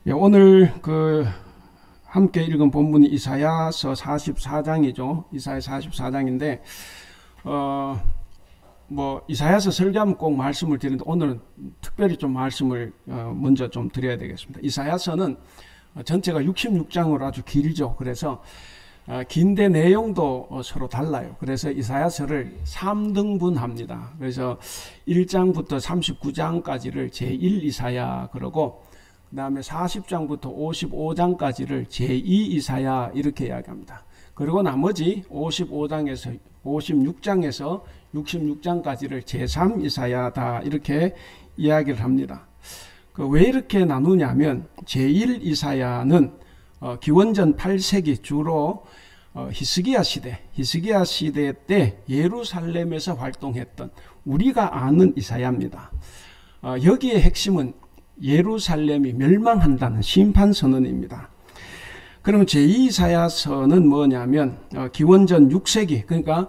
예, 오늘 함께 읽은 본문이 이사야서 44장이죠. 이사야 44장인데 이사야서 설교하면 꼭 말씀을 드리는데 오늘은 특별히 좀 말씀을 먼저 좀 드려야 되겠습니다. 이사야서는 전체가 66장으로 아주 길죠. 그래서 긴데 내용도 서로 달라요. 그래서 이사야서를 3등분합니다. 그래서 1장부터 39장까지를 제1 이사야 그러고 그 다음에 40장부터 55장까지를 제2 이사야 이렇게 이야기합니다. 그리고 나머지 55장에서 66장까지를 제3 이사야다 이렇게 이야기를 합니다. 왜 이렇게 나누냐면 제1 이사야는 기원전 8세기 주로 히스기야 시대 때 예루살렘에서 활동했던 우리가 아는 이사야입니다. 여기에 핵심은 예루살렘이 멸망한다는 심판 선언입니다. 그러면 제2이사야서는 뭐냐면 기원전 6세기 그러니까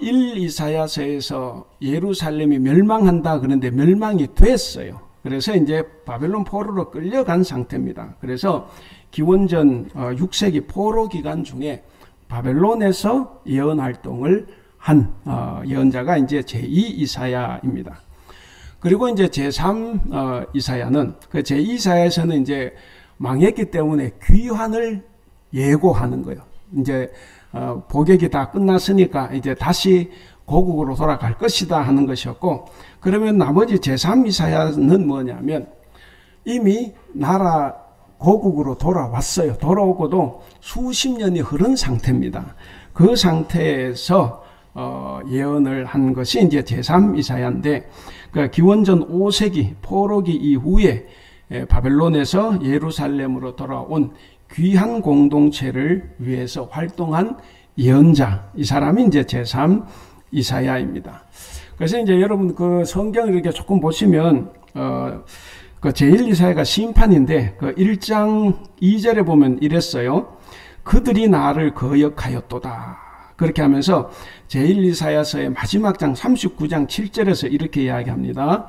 1 이사야서에서 예루살렘이 멸망한다 그런데 멸망이 됐어요. 그래서 이제 바벨론 포로로 끌려간 상태입니다. 그래서 기원전 6세기 포로 기간 중에 바벨론에서 예언 활동을 한 예언자가 이제 제2 이사야입니다. 그리고 이제 제3 이사야는 제2 이사야에서는 이제 망했기 때문에 귀환을 예고하는 거예요. 이제 복역이 다 끝났으니까 이제 다시 고국으로 돌아갈 것이다 하는 것이었고, 그러면 나머지 제3 이사야는 뭐냐면 이미 나라 고국으로 돌아왔어요. 돌아오고도 수십 년이 흐른 상태입니다. 그 상태에서 예언을 한 것이 이제 제3 이사야인데, 기원전 5세기 포로기 이후에 바벨론에서 예루살렘으로 돌아온 귀한 공동체를 위해서 활동한 예언자, 이 사람이 이제 제3 이사야입니다. 그래서 이제 여러분 성경을 이렇게 조금 보시면 제1 이사야가 심판인데 1장 2절에 보면 이랬어요. 그들이 나를 거역하였도다. 그렇게 하면서 제1 이사야서의 마지막 장 39장 7절에서 이렇게 이야기합니다.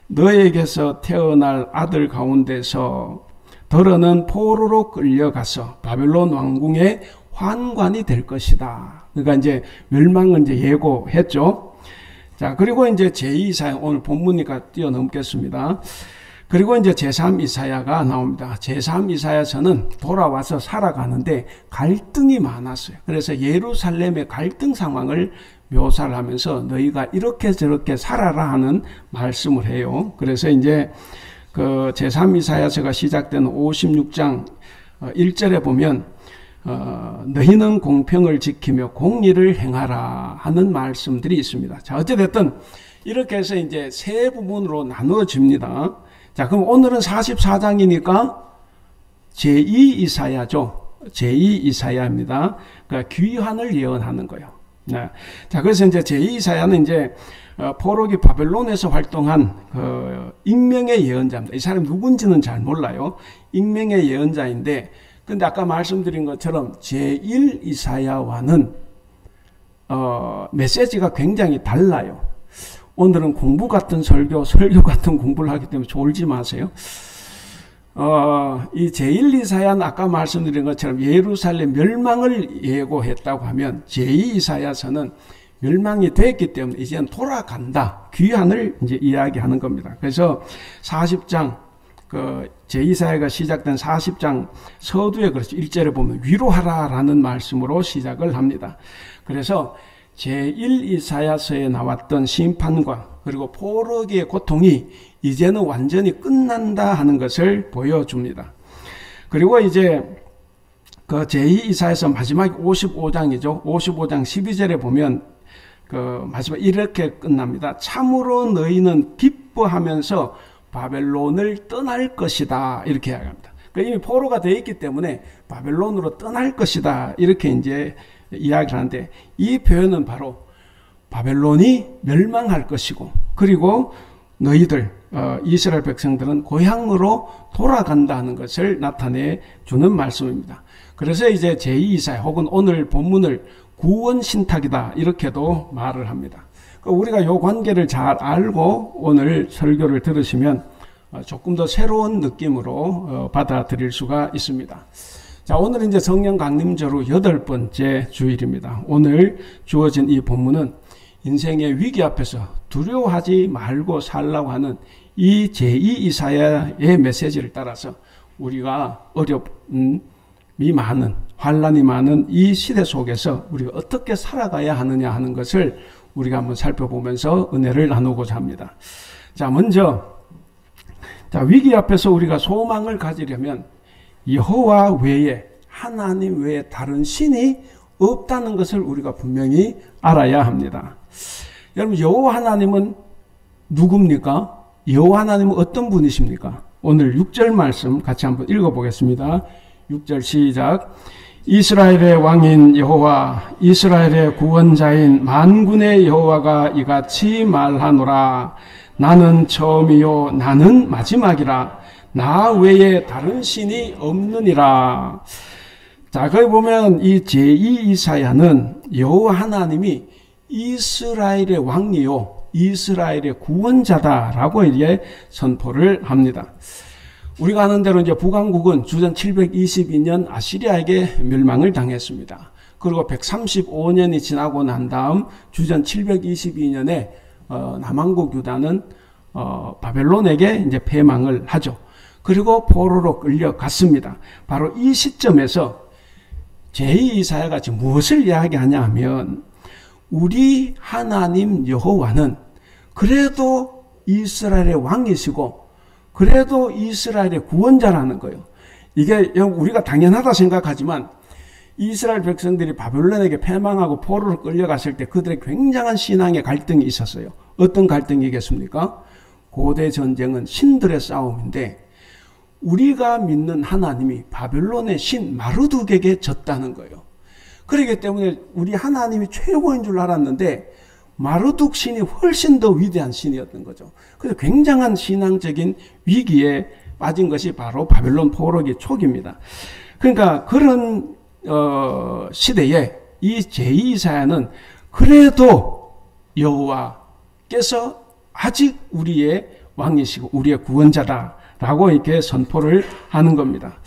너에게서 태어날 아들 가운데서 더러는 포로로 끌려가서 바벨론 왕궁의 환관이 될 것이다. 그러니까 이제 멸망을 이제 예고했죠. 자, 그리고 이제 제2 이사야 오늘 본문이니까 뛰어넘겠습니다. 그리고 이제 제3 이사야가 나옵니다. 제3 이사야서는 돌아와서 살아가는데 갈등이 많았어요. 그래서 예루살렘의 갈등 상황을 묘사를 하면서 너희가 이렇게 저렇게 살아라 하는 말씀을 해요. 그래서 이제 제3 이사야서가 시작되는 56장 1절에 보면 너희는 공평을 지키며 공의를 행하라 하는 말씀들이 있습니다. 자, 어찌됐든 이렇게 해서 이제 세 부분으로 나누어집니다. 자, 그럼 오늘은 44장이니까 제2 이사야죠. 제2 이사야입니다. 그러니까 귀환을 예언하는 거예요. 네. 자, 그래서 이제 제2 이사야는 이제 포로기 바벨론에서 활동한 익명의 예언자입니다. 이 사람이 누군지는 잘 몰라요. 익명의 예언자인데, 근데 아까 말씀드린 것처럼 제1 이사야와는 메시지가 굉장히 달라요. 오늘은 공부 같은 설교 같은 공부를 하기 때문에 졸지 마세요. 이 제1 이사야는 아까 말씀드린 것처럼 예루살렘 멸망을 예고했다고 하면 제2 이사야서는 멸망이 됐기 때문에 이제는 돌아간다. 귀환을 이제 이야기하는 겁니다. 그래서 40장 제2사야가 시작된 40장 서두에 그렇죠. 1절에 보면 위로하라라는 말씀으로 시작을 합니다. 그래서 제1 이사야서에 나왔던 심판과 그리고 포로기의 고통이 이제는 완전히 끝난다 하는 것을 보여줍니다. 그리고 이제 제2 이사야서 마지막 55장이죠. 55장 12절에 보면 마지막 이렇게 끝납니다. 참으로 너희는 기뻐하면서 바벨론을 떠날 것이다. 이렇게 이야기합니다. 이미 포로가 되어 있기 때문에 바벨론으로 떠날 것이다. 이렇게 이제 이야기를 하는데, 이 표현은 바로 바벨론이 멸망할 것이고, 그리고 너희들 이스라엘 백성들은 고향으로 돌아간다는 것을 나타내 주는 말씀입니다. 그래서 이제 제2 이사야 혹은 오늘 본문을 구원 신탁이다 이렇게도 말을 합니다. 우리가 이 관계를 잘 알고 오늘 설교를 들으시면 조금 더 새로운 느낌으로 받아들일 수가 있습니다. 자, 오늘은 이제 성령 강림절후 8번째 주일입니다. 오늘 주어진 이 본문은 인생의 위기 앞에서 두려워하지 말고 살라고 하는 이 제2 이사야의 메시지를 따라서 우리가 어려움이 많은, 환난이 많은 이 시대 속에서 우리가 어떻게 살아가야 하느냐 하는 것을 우리가 한번 살펴보면서 은혜를 나누고자 합니다. 자, 먼저 위기 앞에서 우리가 소망을 가지려면 여호와 외에, 하나님 외에 다른 신이 없다는 것을 우리가 분명히 알아야 합니다. 여러분, 여호와 하나님은 누굽니까? 여호와 하나님은 어떤 분이십니까? 오늘 6절 말씀 같이 한번 읽어보겠습니다. 6절 시작. 이스라엘의 왕인 여호와, 이스라엘의 구원자인 만군의 여호와가 이같이 말하노라. 나는 처음이요 나는 마지막이라. 나 외에 다른 신이 없느니라. 자, 거기 보면 이 제2 이사야는 여호와 하나님이 이스라엘의 왕이요 이스라엘의 구원자다라고 이제 선포를 합니다. 우리가 아는 대로 이제 북왕국은 주전 722년 아시리아에게 멸망을 당했습니다. 그리고 135년이 지나고 난 다음 주전 722년에 남왕국 유다는 바벨론에게 이제 패망을 하죠. 그리고 포로로 끌려갔습니다. 바로 이 시점에서 제2 이사야가 지금 무엇을 이야기하냐 하면 우리 하나님 여호와는 그래도 이스라엘의 왕이시고 그래도 이스라엘의 구원자라는 거예요. 이게 우리가 당연하다 생각하지만 이스라엘 백성들이 바벨론에게 패망하고 포로로 끌려갔을 때 그들의 굉장한 신앙의 갈등이 있었어요. 어떤 갈등이겠습니까? 고대 전쟁은 신들의 싸움인데 우리가 믿는 하나님이 바벨론의 신 마르둑에게 졌다는 거예요. 그렇기 때문에 우리 하나님이 최고인 줄 알았는데 마르둑 신이 훨씬 더 위대한 신이었던 거죠. 그래서 굉장한 신앙적인 위기에 빠진 것이 바로 바벨론 포로기 초기입니다. 그러니까 그런 시대에 이 제2 이사야는 그래도 여호와께서 아직 우리의 왕이시고 우리의 구원자다라고 이렇게 선포를 하는 겁니다.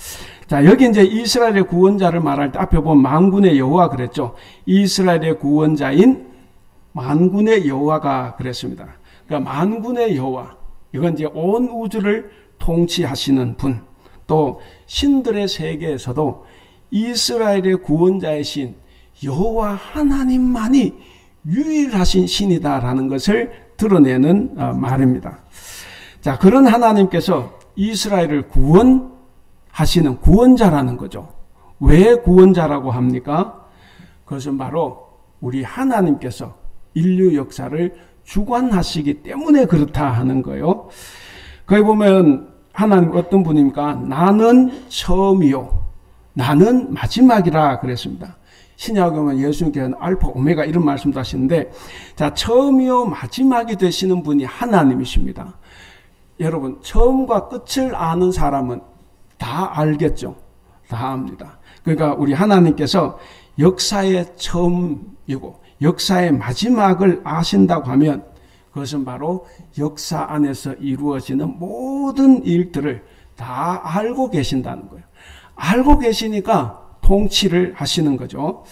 자, 여기 이제 이스라엘의 구원자를 말할 때 앞에 보면 만군의 여호와 그랬죠. 이스라엘의 구원자인 만군의 여호와가 그랬습니다. 그러니까 만군의 여호와, 이건 이제 온 우주를 통치하시는 분, 또 신들의 세계에서도 이스라엘의 구원자의 신 여호와 하나님만이 유일하신 신이다라는 것을 드러내는 말입니다. 자, 그런 하나님께서 이스라엘을 구원하시는 구원자라는 거죠. 왜 구원자라고 합니까? 그것은 바로 우리 하나님께서 인류 역사를 주관하시기 때문에 그렇다 하는 거예요. 거기 보면 하나님 어떤 분입니까? 나는 처음이요 나는 마지막이라 그랬습니다. 신약에 보면 예수님께서는 알파 오메가 이런 말씀도 하시는데, 자, 처음이요 마지막이 되시는 분이 하나님이십니다. 여러분, 처음과 끝을 아는 사람은 다 알겠죠. 다 압니다. 그러니까 우리 하나님께서 역사의 처음이고 역사의 마지막을 아신다고 하면 그것은 바로 역사 안에서 이루어지는 모든 일들을 다 알고 계신다는 거예요. 알고 계시니까 통치를 하시는 거죠.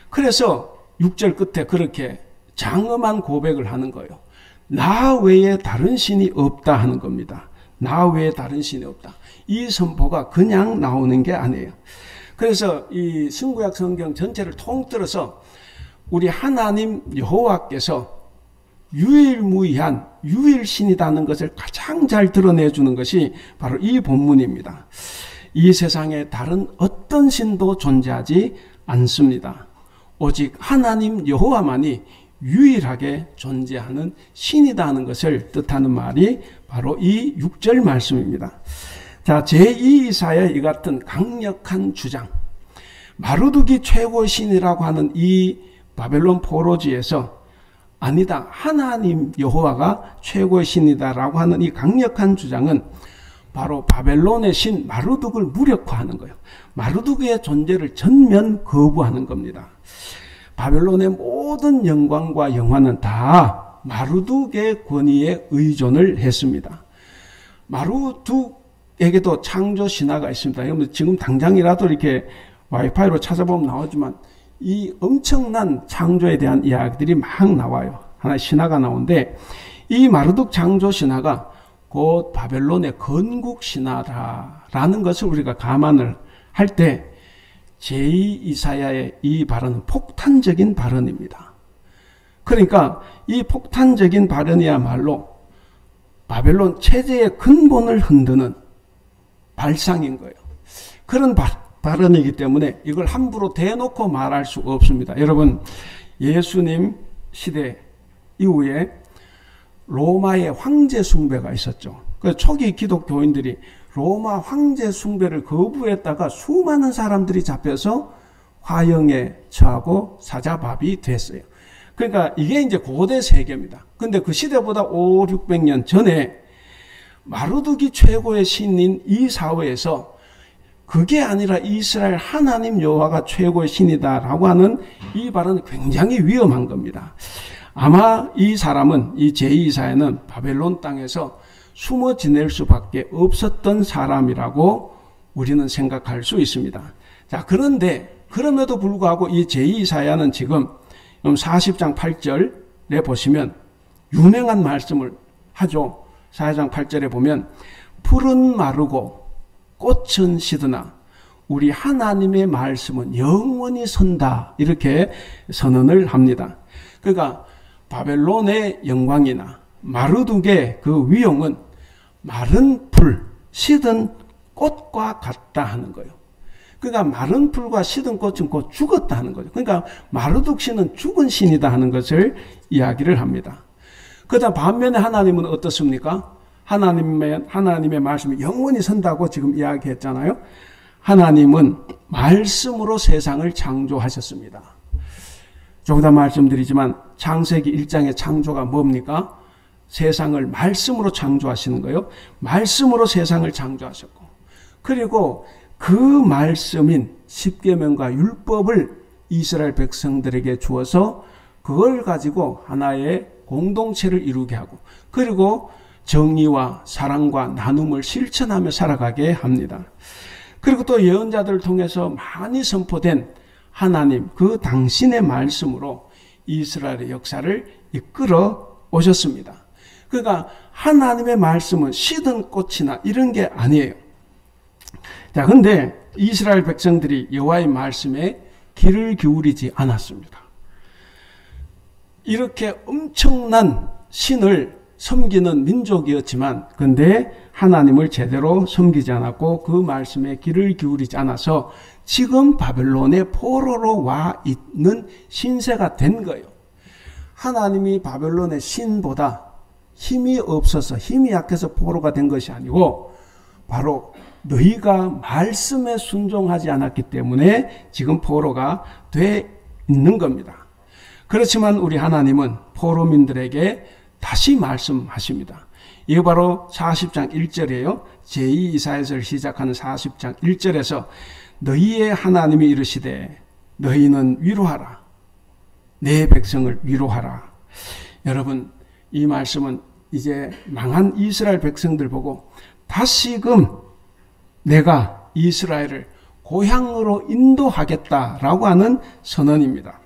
그래서 6절 끝에 그렇게 장엄한 고백을 하는 거예요. 나 외에 다른 신이 없다 하는 겁니다. 나 외에 다른 신이 없다. 이 선포가 그냥 나오는 게 아니에요. 그래서 이 신구약 성경 전체를 통틀어서 우리 하나님 여호와께서 유일무이한 유일신이라는 것을 가장 잘 드러내주는 것이 바로 이 본문입니다. 이 세상에 다른 어떤 신도 존재하지 않습니다. 오직 하나님 여호와만이 유일하게 존재하는 신이라는 것을 뜻하는 말이 바로 이 6절 말씀입니다. 자, 제2 이사야 이 같은 강력한 주장, 마르둑이 최고의 신이라고 하는 이 바벨론 포로지에서 아니다, 하나님 여호와가 최고의 신이다라고 하는 이 강력한 주장은 바로 바벨론의 신 마르둑을 무력화하는 거예요. 마르둑의 존재를 전면 거부하는 겁니다. 바벨론의 모든 영광과 영화는 다 마르둑의 권위에 의존을 했습니다. 마루둑에게도 창조 신화가 있습니다. 여러분 지금 당장이라도 이렇게 와이파이로 찾아보면 나오지만 이 엄청난 창조에 대한 이야기들이 막 나와요. 하나의 신화가 나오는데 이 마루둑 창조 신화가 곧 바벨론의 건국 신화다라는 것을 우리가 감안을 할 때 제2 이사야의 이 발언은 폭탄적인 발언입니다. 그러니까 이 폭탄적인 발언이야말로 바벨론 체제의 근본을 흔드는 발상인 거예요. 그런 발언이기 때문에 이걸 함부로 대놓고 말할 수 없습니다. 여러분 예수님 시대 이후에 로마의 황제 숭배가 있었죠. 그래서 초기 기독교인들이 로마 황제 숭배를 거부했다가 수많은 사람들이 잡혀서 화형에 처하고 사자밥이 됐어요. 그러니까 이게 이제 고대 세계입니다. 근데 그 시대보다 500-600년 전에 마루둑이 최고의 신인 이 사회에서 그게 아니라 이스라엘 하나님 여호와가 최고의 신이다라고 하는 이 발언은 굉장히 위험한 겁니다. 아마 이 사람은 이 제2이사야는 바벨론 땅에서 숨어 지낼 수밖에 없었던 사람이라고 우리는 생각할 수 있습니다. 자, 그런데 그럼에도 불구하고 이 제2이사야는 지금 40장 8절에 보시면 유명한 말씀을 하죠. 40장 8절에 보면 풀은 마르고 꽃은 시드나 우리 하나님의 말씀은 영원히 선다 이렇게 선언을 합니다. 그러니까 바벨론의 영광이나 마르둑의 그 위용은 마른 풀, 시든 꽃과 같다 하는 거예요. 그러니까 마른 풀과 시든 꽃은 곧 죽었다 하는 거죠. 그러니까 마르둑 신은 죽은 신이다 하는 것을 이야기를 합니다. 그다음 반면에 하나님은 어떻습니까? 하나님의 말씀이 영원히 선다고 지금 이야기했잖아요. 하나님은 말씀으로 세상을 창조하셨습니다. 조금 더 말씀드리지만 창세기 1장의 창조가 뭡니까? 세상을 말씀으로 창조하시는 거예요. 말씀으로 세상을 창조하셨고 그리고 그 말씀인 십계명과 율법을 이스라엘 백성들에게 주어서 그걸 가지고 하나의 공동체를 이루게 하고 그리고 정의와 사랑과 나눔을 실천하며 살아가게 합니다. 그리고 또 예언자들을 통해서 많이 선포된 하나님 그 당신의 말씀으로 이스라엘의 역사를 이끌어 오셨습니다. 그러니까 하나님의 말씀은 시든 꽃이나 이런 게 아니에요. 자, 근데 이스라엘 백성들이 여호와의 말씀에 귀를 기울이지 않았습니다. 이렇게 엄청난 신을 섬기는 민족이었지만 근데 하나님을 제대로 섬기지 않았고 그 말씀에 귀를 기울이지 않아서 지금 바벨론의 포로로 와 있는 신세가 된 거예요. 하나님이 바벨론의 신보다 힘이 없어서 힘이 약해서 포로가 된 것이 아니고 바로 너희가 말씀에 순종하지 않았기 때문에 지금 포로가 돼 있는 겁니다. 그렇지만 우리 하나님은 포로민들에게 다시 말씀하십니다. 이게 바로 40장 1절이에요. 제2이사야서를 시작하는 40장 1절에서 너희의 하나님이 이르시되 너희는 위로하라. 내 백성을 위로하라. 여러분 이 말씀은 이제 망한 이스라엘 백성들 보고 다시금 내가 이스라엘을 고향으로 인도하겠다라고 하는 선언입니다.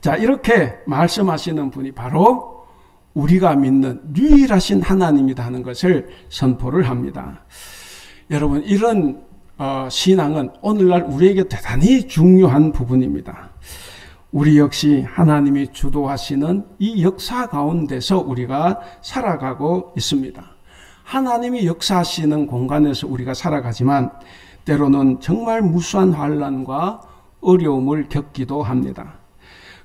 자, 이렇게 말씀하시는 분이 바로 우리가 믿는 유일하신 하나님이다 하는 것을 선포를 합니다. 여러분 이런 신앙은 오늘날 우리에게 대단히 중요한 부분입니다. 우리 역시 하나님이 주도하시는 이 역사 가운데서 우리가 살아가고 있습니다. 하나님이 역사하시는 공간에서 우리가 살아가지만 때로는 정말 무수한 환난과 어려움을 겪기도 합니다.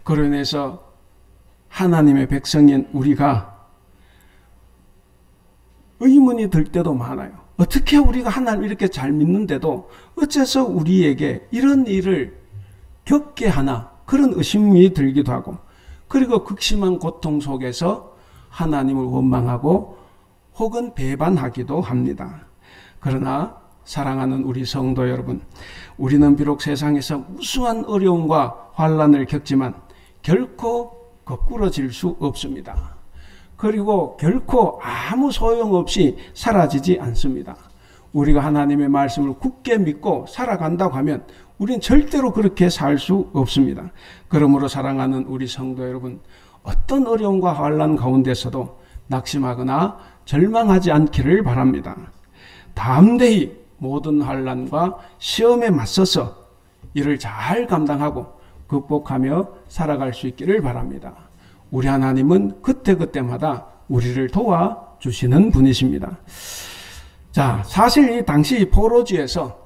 그로 인해서 하나님의 백성인 우리가 의문이 들 때도 많아요. 어떻게 우리가 하나님을 이렇게 잘 믿는데도 어째서 우리에게 이런 일을 겪게 하나 그런 의심이 들기도 하고 그리고 극심한 고통 속에서 하나님을 원망하고 혹은 배반하기도 합니다. 그러나 사랑하는 우리 성도 여러분, 우리는 비록 세상에서 무수한 어려움과 환난을 겪지만 결코 거꾸러질 수 없습니다. 그리고 결코 아무 소용없이 사라지지 않습니다. 우리가 하나님의 말씀을 굳게 믿고 살아간다고 하면 우리는 절대로 그렇게 살 수 없습니다. 그러므로 사랑하는 우리 성도 여러분, 어떤 어려움과 환난 가운데서도 낙심하거나 절망하지 않기를 바랍니다. 담대히 모든 환난과 시험에 맞서서 이를 잘 감당하고 극복하며 살아갈 수 있기를 바랍니다. 우리 하나님은 그때그때마다 우리를 도와주시는 분이십니다. 자, 사실 이 당시 포로지에서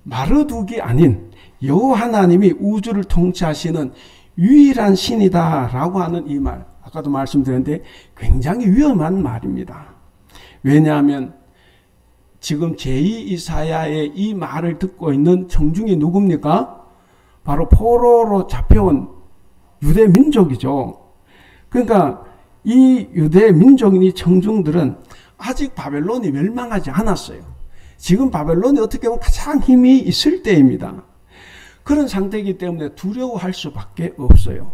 마르둑이 아닌 여호와 하나님이 우주를 통치하시는 유일한 신이다라고 하는 이 말, 아까도 말씀드렸는데 굉장히 위험한 말입니다. 왜냐하면 지금 제2이사야의 이 말을 듣고 있는 청중이 누굽니까? 바로 포로로 잡혀온 유대 민족이죠. 그러니까 이 유대 민족인 이 청중들은 아직 바벨론이 멸망하지 않았어요. 지금 바벨론이 어떻게 보면 가장 힘이 있을 때입니다. 그런 상태이기 때문에 두려워할 수밖에 없어요.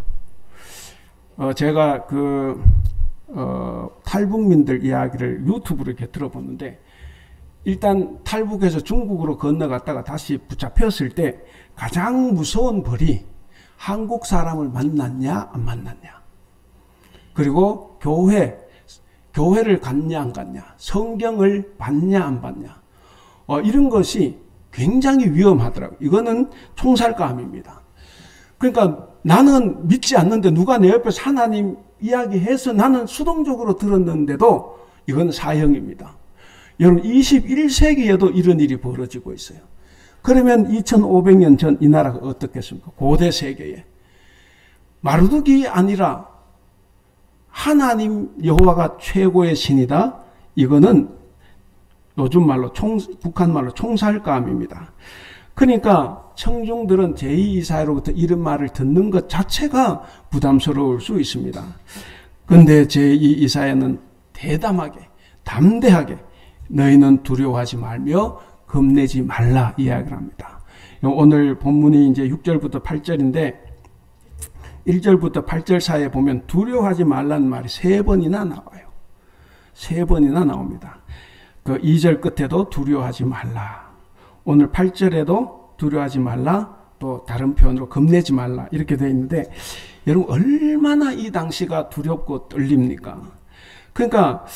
제가 탈북민들 이야기를 유튜브로 이렇게 들어보는데, 일단 탈북해서 중국으로 건너갔다가 다시 붙잡혔을 때 가장 무서운 벌이 한국 사람을 만났냐 안 만났냐, 그리고 교회를 갔냐 안 갔냐, 성경을 봤냐 안 봤냐, 이런 것이 굉장히 위험하더라고요. 이거는 총살감입니다. 그러니까 나는 믿지 않는데 누가 내 옆에서 하나님 이야기해서 나는 수동적으로 들었는데도 이건 사형입니다. 여러분 21세기에도 이런 일이 벌어지고 있어요. 그러면 2500년 전 이 나라가 어떻겠습니까? 고대 세계에 마르둑이 아니라 하나님 여호와가 최고의 신이다. 이거는 요즘 말로 북한 말로 총살감입니다. 그러니까 청중들은 제2이사야로부터 이런 말을 듣는 것 자체가 부담스러울 수 있습니다. 그런데 제2이사야는 대담하게, 담대하게 너희는 두려워하지 말며 겁내지 말라 이야기를 합니다. 오늘 본문이 이제 6절부터 8절인데 1절부터 8절 사이에 보면 두려워하지 말라는 말이 3번이나 나와요. 3번이나 나옵니다. 그 2절 끝에도 두려워하지 말라. 오늘 8절에도 두려워하지 말라. 또 다른 표현으로 겁내지 말라. 이렇게 되어 있는데 여러분 얼마나 이 당시가 두렵고 떨립니까? 그러니까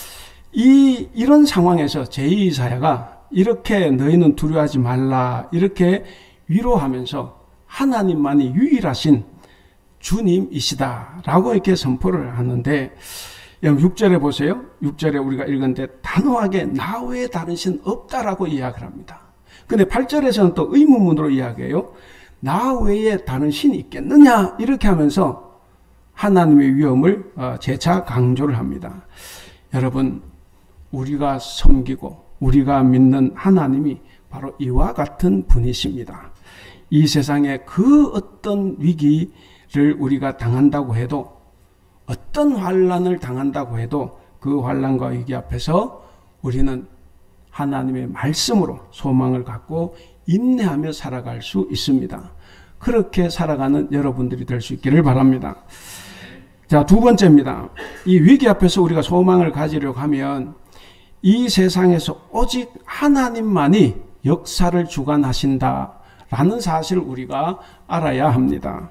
이런 상황에서 제2이사야가 이렇게 너희는 두려워하지 말라 이렇게 위로하면서 하나님만이 유일하신 주님이시다라고 이렇게 선포를 하는데, 6절에 보세요. 6절에 우리가 읽었는데 단호하게 나 외에 다른 신 없다라고 이야기를 합니다. 근데 8절에서는 또 의문문으로 이야기해요. 나 외에 다른 신이 있겠느냐 이렇게 하면서 하나님의 위엄을 재차 강조를 합니다. 여러분, 우리가 섬기고 우리가 믿는 하나님이 바로 이와 같은 분이십니다. 이 세상에 그 어떤 위기를 우리가 당한다고 해도, 어떤 환난을 당한다고 해도 그 환난과 위기 앞에서 우리는 하나님의 말씀으로 소망을 갖고 인내하며 살아갈 수 있습니다. 그렇게 살아가는 여러분들이 될 수 있기를 바랍니다. 자, 두 번째입니다. 이 위기 앞에서 우리가 소망을 가지려고 하면 이 세상에서 오직 하나님만이 역사를 주관하신다라는 사실을 우리가 알아야 합니다.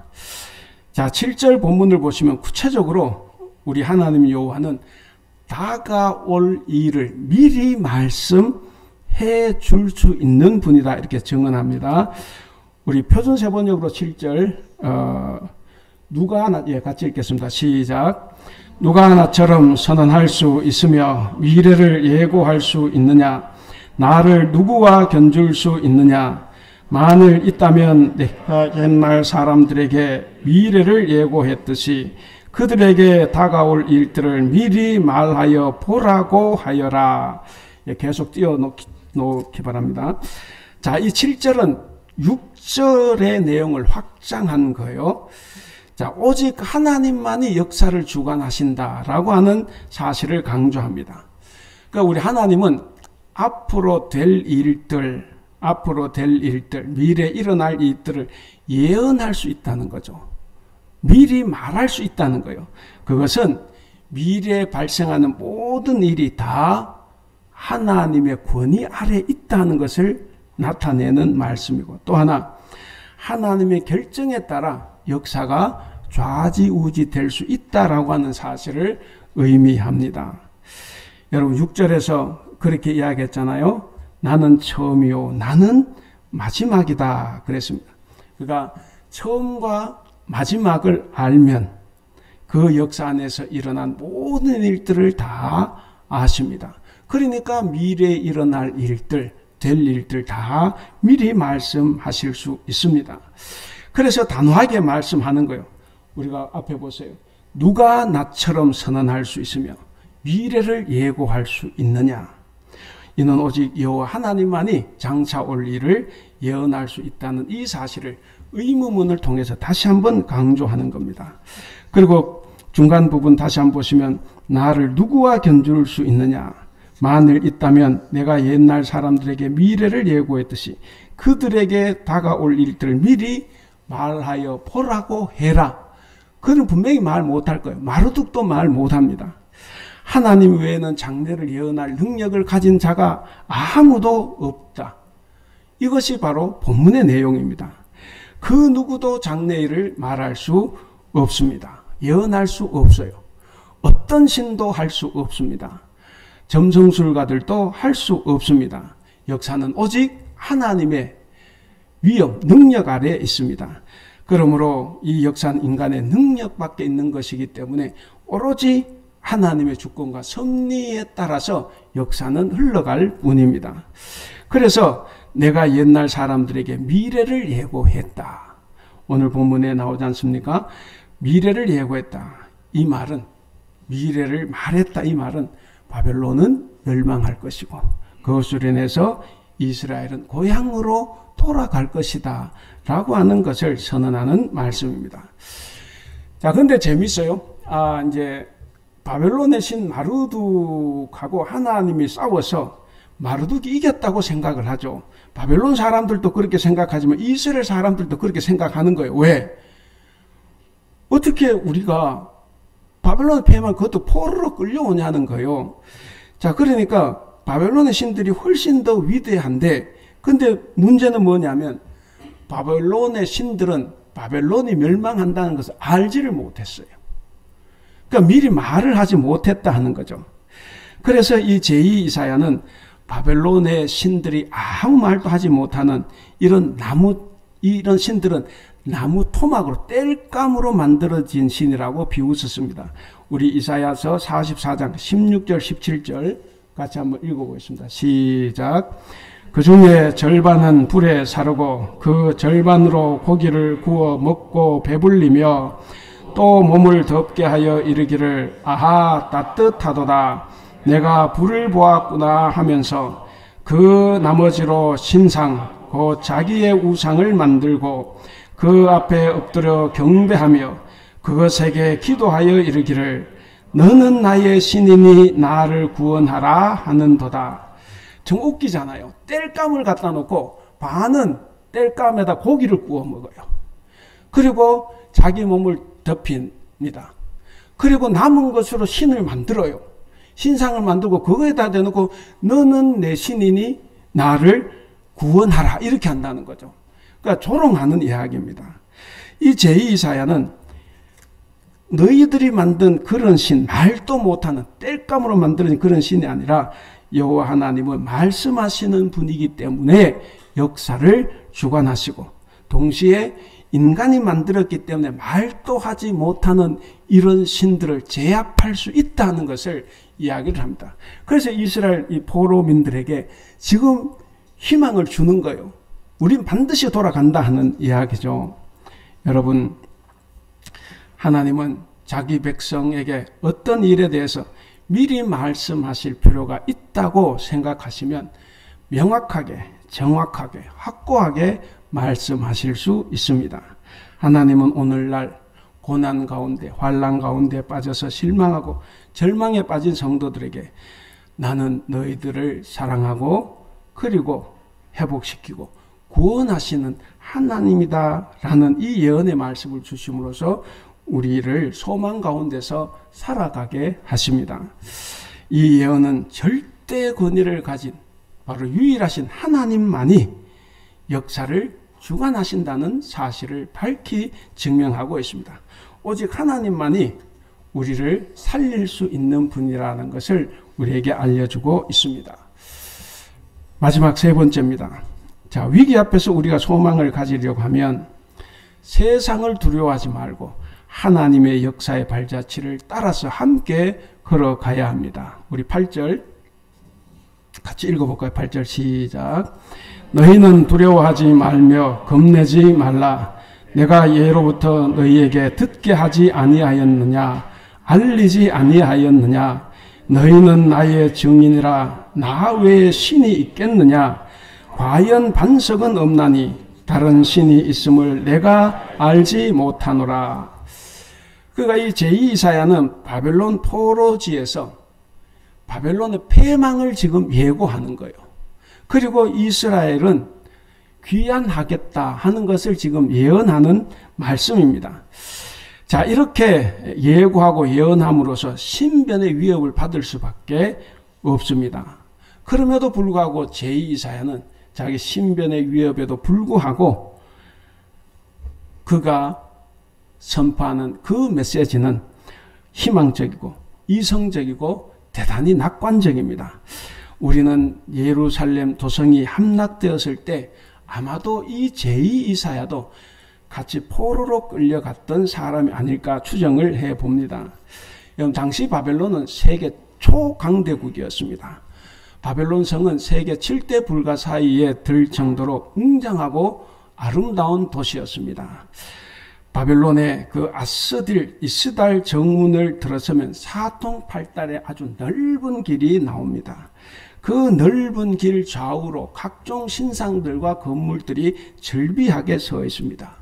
자, 7절 본문을 보시면 구체적으로 우리 하나님 여호와는 다가올 일을 미리 말씀해 줄 수 있는 분이다 이렇게 증언합니다. 우리 표준세번역으로 7절 누가 하나, 같이 읽겠습니다. 시작. 누가 나처럼 선언할 수 있으며 미래를 예고할 수 있느냐? 나를 누구와 견줄 수 있느냐? 만일 있다면 내가 옛날 사람들에게 미래를 예고했듯이 그들에게 다가올 일들을 미리 말하여 보라고 하여라. 계속 띄워놓기 바랍니다. 자, 이 7절은 6절의 내용을 확장한 거예요. 자, 오직 하나님만이 역사를 주관하신다라고 하는 사실을 강조합니다. 그러니까 우리 하나님은 앞으로 될 일들, 미래에 일어날 일들을 예언할 수 있다는 거죠. 미리 말할 수 있다는 거예요. 그것은 미래에 발생하는 모든 일이 다 하나님의 권위 아래 있다는 것을 나타내는 말씀이고, 또 하나 하나님의 결정에 따라 역사가 좌지우지 될 수 있다라고 하는 사실을 의미합니다. 여러분 6절에서 그렇게 이야기했잖아요. 나는 처음이요 나는 마지막이다 그랬습니다. 그러니까 처음과 마지막을 알면 그 역사 안에서 일어난 모든 일들을 다 아십니다. 그러니까 미래에 일어날 일들, 될 일들 다 미리 말씀하실 수 있습니다. 그래서 단호하게 말씀하는 거예요. 우리가 앞에 보세요. 누가 나처럼 선언할 수 있으며 미래를 예고할 수 있느냐? 이는 오직 여호와 하나님만이 장차 올 일을 예언할 수 있다는 이 사실을 의무문을 통해서 다시 한번 강조하는 겁니다. 그리고 중간 부분 다시 한번 보시면 나를 누구와 견줄 수 있느냐? 만일 있다면 내가 옛날 사람들에게 미래를 예고했듯이 그들에게 다가올 일들을 미리 말하여 보라고 해라. 그는 분명히 말 못할 거예요. 마르둑도 말 못합니다. 하나님 외에는 장래를 예언할 능력을 가진 자가 아무도 없다. 이것이 바로 본문의 내용입니다. 그 누구도 장래일을 말할 수 없습니다. 예언할 수 없어요. 어떤 신도 할 수 없습니다. 점성술가들도 할 수 없습니다. 역사는 오직 하나님의 위엄, 능력 아래에 있습니다. 그러므로 이 역사는 인간의 능력밖에 있는 것이기 때문에 오로지 하나님의 주권과 섭리에 따라서 역사는 흘러갈 뿐입니다. 그래서 내가 옛날 사람들에게 미래를 예고했다. 오늘 본문에 나오지 않습니까? 미래를 예고했다. 이 말은 미래를 말했다. 이 말은 바벨론은 멸망할 것이고 그것으로 인해서 이스라엘은 고향으로 돌아갈 것이다 라고 하는 것을 선언하는 말씀입니다. 자, 근데 재밌어요. 이제 바벨론의 신 마르둑하고 하나님이 싸워서 마르둑이 이겼다고 생각을 하죠. 바벨론 사람들도 그렇게 생각하지만 이스라엘 사람들도 그렇게 생각하는 거예요. 왜? 어떻게 우리가 바벨론에 패하면 그것도 포로로 끌려오냐는 거예요. 자, 그러니까 바벨론의 신들이 훨씬 더 위대한데, 근데 문제는 뭐냐면 바벨론의 신들은 바벨론이 멸망한다는 것을 알지를 못했어요. 그러니까 미리 말을 하지 못했다 하는 거죠. 그래서 이 제2이사야는 바벨론의 신들이 아무 말도 하지 못하는 이런 신들은 나무 토막으로 땔감으로 만들어진 신이라고 비웃었습니다. 우리 이사야서 44장 16절 17절 같이 한번 읽어보겠습니다. 시작. 그 중에 절반은 불에 사르고 그 절반으로 고기를 구워 먹고 배불리며 또 몸을 덥게 하여 이르기를 아하 따뜻하도다 내가 불을 보았구나 하면서 그 나머지로 신상 곧 자기의 우상을 만들고 그 앞에 엎드려 경배하며 그것에게 기도하여 이르기를 너는 나의 신이니 나를 구원하라 하는도다. 정 웃기잖아요. 땔감을 갖다 놓고 반은 땔감에다 고기를 구워 먹어요. 그리고 자기 몸을 덮입니다. 그리고 남은 것으로 신을 만들어요. 신상을 만들고 그거에다 대놓고 너는 내 신이니 나를 구원하라 이렇게 한다는 거죠. 그러니까 조롱하는 이야기입니다. 이 제2이사야는 너희들이 만든 그런 신, 말도 못하는 땔감으로 만들어진 그런 신이 아니라 여호와 하나님은 말씀하시는 분이기 때문에 역사를 주관하시고 동시에 인간이 만들었기 때문에 말도 하지 못하는 이런 신들을 제압할 수 있다는 것을 이야기를 합니다. 그래서 이스라엘 이 포로민들에게 지금 희망을 주는 거예요. 우린 반드시 돌아간다 하는 이야기죠. 여러분, 하나님은 자기 백성에게 어떤 일에 대해서 미리 말씀하실 필요가 있다고 생각하시면 명확하게, 정확하게, 확고하게 말씀하실 수 있습니다. 하나님은 오늘날 고난 가운데, 환난 가운데 빠져서 실망하고 절망에 빠진 성도들에게 나는 너희들을 사랑하고 그리고 회복시키고 구원하시는 하나님이다 라는 이 예언의 말씀을 주심으로써 우리를 소망 가운데서 살아가게 하십니다. 이 예언은 절대 권위를 가진 바로 유일하신 하나님만이 역사를 주관하신다는 사실을 밝히 증명하고 있습니다. 오직 하나님만이 우리를 살릴 수 있는 분이라는 것을 우리에게 알려주고 있습니다. 마지막 세 번째입니다. 자, 위기 앞에서 우리가 소망을 가지려고 하면 세상을 두려워하지 말고 하나님의 역사의 발자취를 따라서 함께 걸어가야 합니다. 우리 8절 같이 읽어볼까요? 8절 시작. 너희는 두려워하지 말며 겁내지 말라. 내가 예로부터 너희에게 듣게 하지 아니하였느냐? 알리지 아니하였느냐? 너희는 나의 증인이라. 나 외에 신이 있겠느냐? 과연 반석은 없나니 다른 신이 있음을 내가 알지 못하노라. 그러니까 이 제2이사야는 바벨론 포로지에서 바벨론의 패망을 지금 예고하는 거예요. 그리고 이스라엘은 귀환하겠다 하는 것을 지금 예언하는 말씀입니다. 자, 이렇게 예고하고 예언함으로써 신변의 위협을 받을 수밖에 없습니다. 그럼에도 불구하고 제2이사야는 자기 신변의 위협에도 불구하고 그가 선포하는 그 메시지는 희망적이고 이성적이고 대단히 낙관적입니다. 우리는 예루살렘 도성이 함락되었을 때 아마도 이 제2이사야도 같이 포로로 끌려갔던 사람이 아닐까 추정을 해봅니다. 당시 바벨론은 세계 초강대국이었습니다. 바벨론 성은 세계 7대 불가 사이에 들 정도로 웅장하고 아름다운 도시였습니다. 바벨론의 그 이스달 정문을 들어서면 사통팔달의 아주 넓은 길이 나옵니다. 그 넓은 길 좌우로 각종 신상들과 건물들이 절비하게 서 있습니다.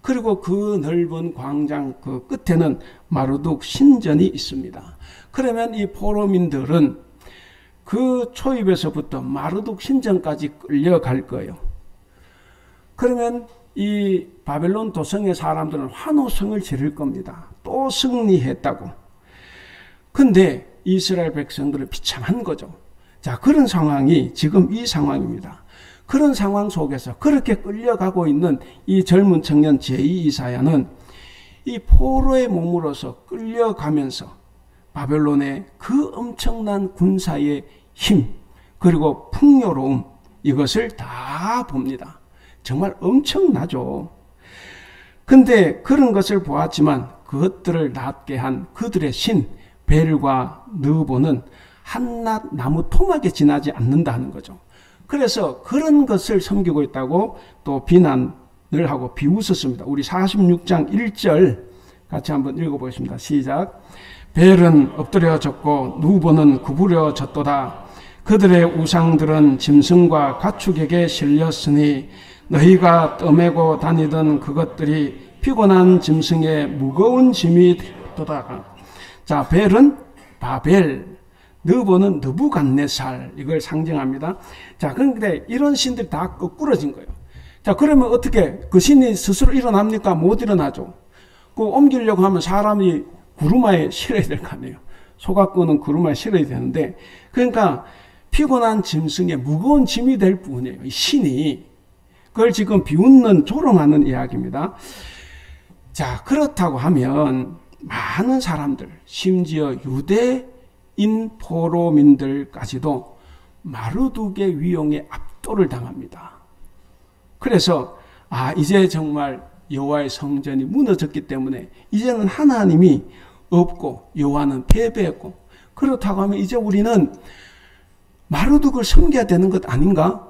그리고 그 넓은 광장 그 끝에는 마르둑 신전이 있습니다. 그러면 이 포로민들은 그 초입에서부터 마르둑 신전까지 끌려갈 거예요. 그러면 이 바벨론 도성의 사람들은 환호성을 지를 겁니다. 또 승리했다고. 근데 이스라엘 백성들은 비참한 거죠. 자, 그런 상황이 지금 이 상황입니다. 그런 상황 속에서 그렇게 끌려가고 있는 이 젊은 청년 제2이사야는 이 포로의 몸으로서 끌려가면서 바벨론의 그 엄청난 군사의 힘 그리고 풍요로움 이것을 다 봅니다. 정말 엄청나죠. 근데 그런 것을 보았지만 그것들을 낫게 한 그들의 신 벨과 느보는 한낱 나무 토막에 지나지 않는다 하는 거죠. 그래서 그런 것을 섬기고 있다고 또 비난을 하고 비웃었습니다. 우리 46장 1절 같이 한번 읽어보겠습니다. 시작. 벨은 엎드려졌고 누보는 구부려졌도다. 그들의 우상들은 짐승과 가축에게 실렸으니 너희가 떠매고 다니던 그것들이 피곤한 짐승의 무거운 짐이 되도다. 자, 벨은 바벨, 느보는 느부갓네살 이걸 상징합니다. 자, 그런데 이런 신들이 다 거꾸러진 거예요. 자, 그러면 어떻게 그 신이 스스로 일어납니까? 못 일어나죠. 그 옮기려고 하면 사람이 구루마에 실어야 될 거 아니에요. 소각구는 구루마에 실어야 되는데, 그러니까 피곤한 짐승의 무거운 짐이 될 뿐이에요. 이 신이. 그걸 지금 비웃는 조롱하는 이야기입니다. 자, 그렇다고 하면 많은 사람들, 심지어 유대인 포로민들까지도 마르둑의 위용에 압도를 당합니다. 그래서 이제 정말 여호와의 성전이 무너졌기 때문에 이제는 하나님이 없고 여호와는 패배했고, 그렇다고 하면 이제 우리는 마르둑을 섬겨야 되는 것 아닌가?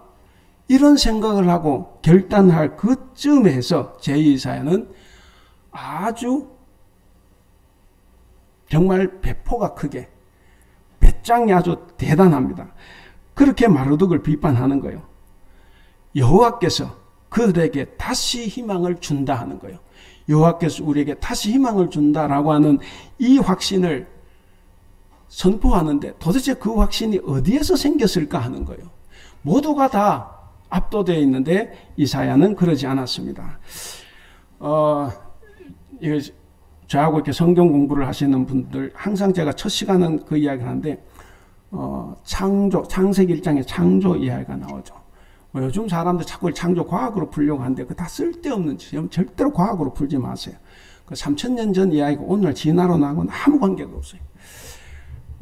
이런 생각을 하고 결단할 그쯤에서 제2이사야는 아주 정말 배포가 크게, 배짱이 아주 대단합니다. 그렇게 마르둑을 비판하는 거예요. 여호와께서 그들에게 다시 희망을 준다 하는 거예요. 여호와께서 우리에게 다시 희망을 준다라고 하는 이 확신을 선포하는데 도대체 그 확신이 어디에서 생겼을까 하는 거예요. 모두가 다 압도되어 있는데 이사야는 그러지 않았습니다. 저하고 이렇게 성경 공부를 하시는 분들 항상 제가 첫 시간은 그 이야기를 하는데 창세기 1장에 창조 이야기가 나오죠. 요즘 사람들 자꾸 창조 과학으로 풀려고 하는데 그 다 쓸데없는 짓이에요. 절대로 과학으로 풀지 마세요. 그 3000년 전 이야기가 오늘 진화로 나하고는 아무 관계가 없어요.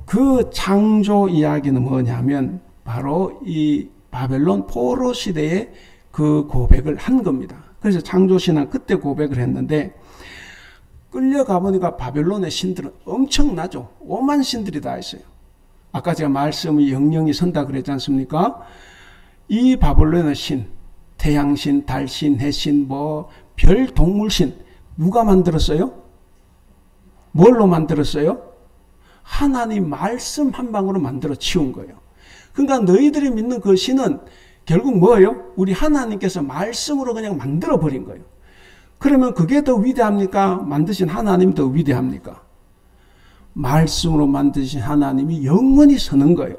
그 창조 이야기는 뭐냐면 바로 이 바벨론 포로 시대에 그 고백을 한 겁니다. 그래서 창조신앙 그때 고백을 했는데 끌려가 보니까 바벨론의 신들은 엄청나죠. 오만 신들이 다 있어요. 아까 제가 말씀이 영영이 선다 그랬지 않습니까? 이 바벨론의 신, 태양신, 달신, 해신, 별 동물신 누가 만들었어요? 뭘로 만들었어요? 하나님 말씀 한 방으로 만들어 치운 거예요. 그러니까 너희들이 믿는 그 신은 결국 뭐예요? 우리 하나님께서 말씀으로 그냥 만들어 버린 거예요. 그러면 그게 더 위대합니까? 만드신 하나님이 더 위대합니까? 말씀으로 만드신 하나님이 영원히 서는 거예요.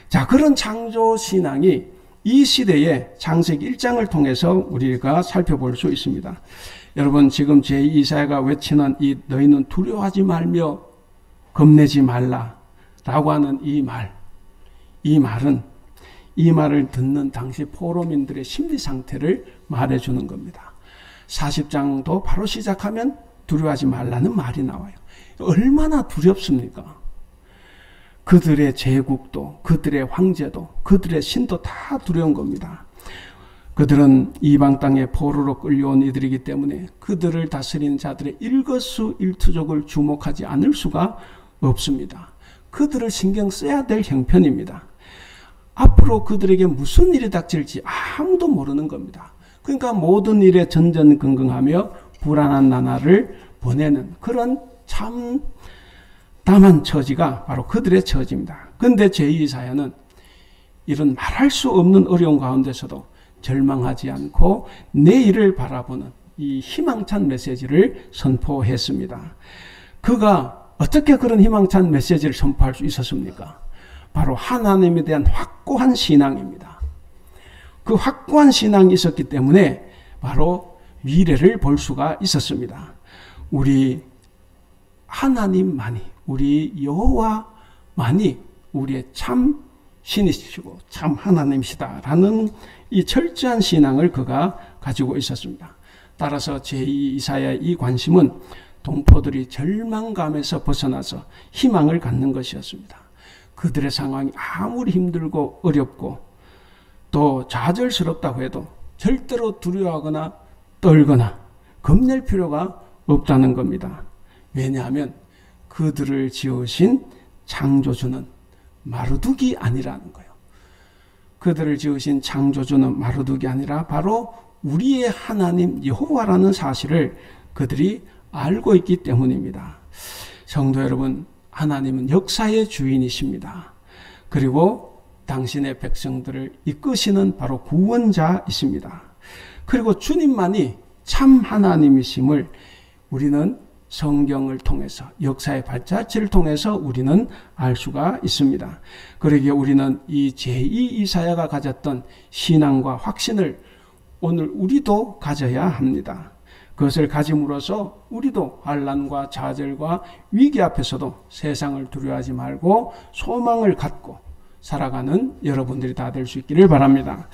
자, 그런 창조 신앙이 이 시대에 창세기 1장을 통해서 우리가 살펴볼 수 있습니다. 여러분, 지금 제2이사야가 외치는 이 너희는 두려워하지 말며 겁내지 말라 라고 하는 이 말을 듣는 당시 포로민들의 심리 상태를 말해주는 겁니다. 40장도 바로 시작하면 두려워하지 말라는 말이 나와요. 얼마나 두렵습니까? 그들의 제국도, 그들의 황제도, 그들의 신도 다 두려운 겁니다. 그들은 이방 땅에 포로로 끌려온 이들이기 때문에 그들을 다스리는 자들의 일거수일투족을 주목하지 않을 수가 없습니다. 그들을 신경 써야 될 형편입니다. 앞으로 그들에게 무슨 일이 닥칠지 아무도 모르는 겁니다. 그러니까 모든 일에 전전긍긍하며 불안한 나날을 보내는 그런 참 담한 처지가 바로 그들의 처지입니다. 그런데 제2이사야는 이런 말할 수 없는 어려운 가운데서도 절망하지 않고 내일을 바라보는 이 희망찬 메시지를 선포했습니다. 그가 어떻게 그런 희망찬 메시지를 선포할 수 있었습니까? 바로 하나님에 대한 확고한 신앙입니다. 그 확고한 신앙이 있었기 때문에 바로 미래를 볼 수가 있었습니다. 우리 하나님만이, 우리 여호와만이 우리의 참 신이시고 참 하나님이시다라는 이 철저한 신앙을 그가 가지고 있었습니다. 따라서 제2이사야의 이 관심은 동포들이 절망감에서 벗어나서 희망을 갖는 것이었습니다. 그들의 상황이 아무리 힘들고 어렵고 또 좌절스럽다고 해도 절대로 두려워하거나 떨거나 겁낼 필요가 없다는 겁니다. 왜냐하면 그들을 지으신 창조주는 마루둑이 아니라는 거예요. 그들을 지으신 창조주는 마루둑이 아니라 바로 우리의 하나님 여호와라는 사실을 그들이 알고 있기 때문입니다. 성도 여러분, 하나님은 역사의 주인이십니다. 그리고 당신의 백성들을 이끄시는 바로 구원자이십니다. 그리고 주님만이 참 하나님이심을 우리는 성경을 통해서, 역사의 발자취를 통해서 우리는 알 수가 있습니다. 그러기에 우리는 이 제2이사야가 가졌던 신앙과 확신을 오늘 우리도 가져야 합니다. 그것을 가짐으로써 우리도 환난과 좌절과 위기 앞에서도 세상을 두려워하지 말고 소망을 갖고 살아가는 여러분들이 다 될 수 있기를 바랍니다.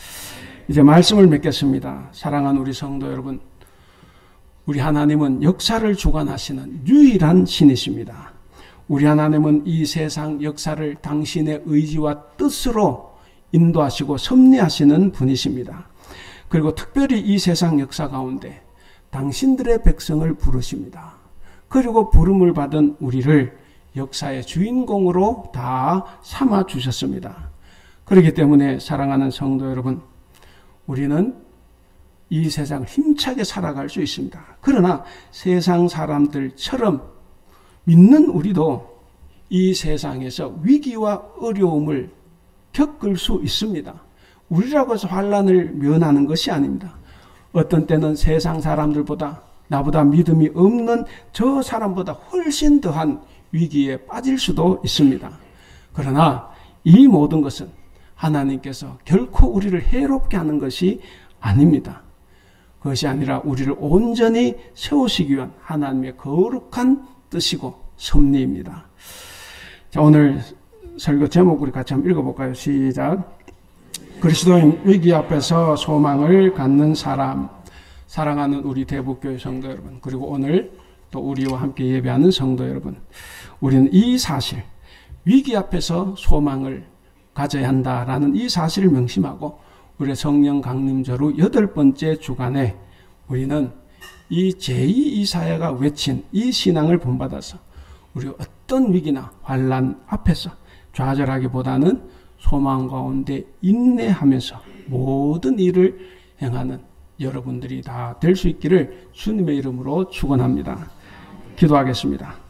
이제 말씀을 맺겠습니다. 사랑하는 우리 성도 여러분, 우리 하나님은 역사를 주관하시는 유일한 신이십니다. 우리 하나님은 이 세상 역사를 당신의 의지와 뜻으로 인도하시고 섭리하시는 분이십니다. 그리고 특별히 이 세상 역사 가운데 당신들의 백성을 부르십니다. 그리고 부름을 받은 우리를 역사의 주인공으로 다 삼아 주셨습니다. 그렇기 때문에 사랑하는 성도 여러분, 우리는 이 세상을 힘차게 살아갈 수 있습니다. 그러나 세상 사람들처럼 믿는 우리도 이 세상에서 위기와 어려움을 겪을 수 있습니다. 우리라고 해서 환난을 면하는 것이 아닙니다. 어떤 때는 세상 사람들보다 나보다 믿음이 없는 저 사람보다 훨씬 더한 위기에 빠질 수도 있습니다. 그러나 이 모든 것은 하나님께서 결코 우리를 해롭게 하는 것이 아닙니다. 그것이 아니라 우리를 온전히 세우시기 위한 하나님의 거룩한 뜻이고 섭리입니다. 자, 오늘 설교 제목 우리 같이 한번 읽어볼까요? 시작. 그리스도인 위기 앞에서 소망을 갖는 사람. 사랑하는 우리 대북교회 성도 여러분, 그리고 오늘 또 우리와 함께 예배하는 성도 여러분, 우리는 이 사실, 위기 앞에서 소망을 가져야 한다라는 이 사실을 명심하고 우리의 성령 강림절 후 8번째 주간에 우리는 이 제2이사야가 외친 이 신앙을 본받아서 우리 어떤 위기나 환난 앞에서 좌절하기보다는 소망 가운데 인내하면서 모든 일을 행하는 여러분들이 다 될 수 있기를 주님의 이름으로 축원합니다. 기도하겠습니다.